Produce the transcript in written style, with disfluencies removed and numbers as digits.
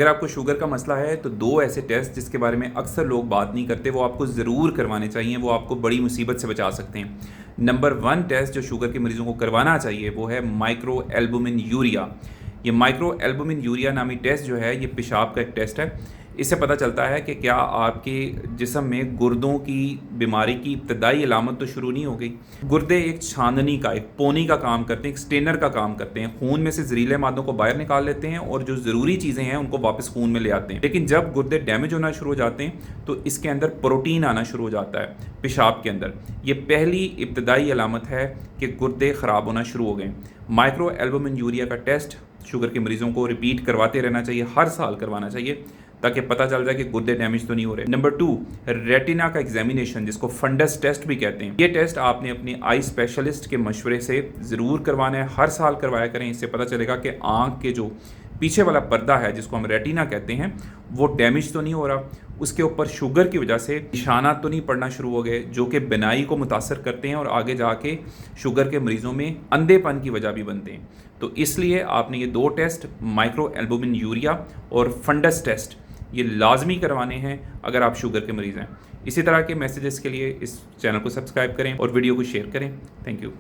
अगर आपको शुगर का मसला है तो दो ऐसे टेस्ट जिसके बारे में अक्सर लोग बात नहीं करते वो आपको ज़रूर करवाने चाहिए, वो आपको बड़ी मुसीबत से बचा सकते हैं। नंबर 1 टेस्ट जो शुगर के मरीज़ों को करवाना चाहिए वो है माइक्रो एल्बुमिन यूरिया। ये माइक्रो एल्बुमिन यूरिया नामी टेस्ट जो है ये पेशाब का एक टेस्ट है। इससे पता चलता है कि क्या आपके जिस्म में गुर्दों की बीमारी की इब्तदाई अलामत तो शुरू नहीं हो गई। गुर्दे एक छाननी का, एक पोनी का काम करते हैं, एक स्टेनर का काम करते हैं। खून में से जहरीले मादों को बाहर निकाल लेते हैं और जो ज़रूरी चीज़ें हैं उनको वापस खून में ले आते हैं। लेकिन जब गुर्दे डैमेज होना शुरू हो जाते हैं तो इसके अंदर प्रोटीन आना शुरू हो जाता है पेशाब के अंदर। ये पहली इब्तदाई अलामत है कि गुर्दे ख़राब होना शुरू हो गए। माइक्रो एल्बुमिन यूरिया का टेस्ट शुगर के मरीज़ों को रिपीट करवाते रहना चाहिए, हर साल करवाना चाहिए ताकि पता चल जाए कि गुर्दे डैमेज तो नहीं हो रहे। नंबर 2, रेटिना का एग्जामिनेशन जिसको फंडस टेस्ट भी कहते हैं। ये टेस्ट आपने अपने आई स्पेशलिस्ट के मशवरे से ज़रूर करवाना है, हर साल करवाया करें। इससे पता चलेगा कि आँख के जो पीछे वाला पर्दा है जिसको हम रेटिना कहते हैं वो डैमेज तो नहीं हो रहा, उसके ऊपर शुगर की वजह से निशानात तो नहीं पड़ना शुरू हो गए जो कि बिनाई को मुतासर करते हैं और आगे जाके शुगर के मरीज़ों में अंधेपन की वजह भी बनते हैं। तो इसलिए आपने ये दो टेस्ट माइक्रो एल्बुमिन यूरिया और फंडस टेस्ट ये लाजमी करवाने हैं अगर आप शुगर के मरीज़ हैं। इसी तरह के मैसेजेस के लिए इस चैनल को सब्सक्राइब करें और वीडियो को शेयर करें। Thank you.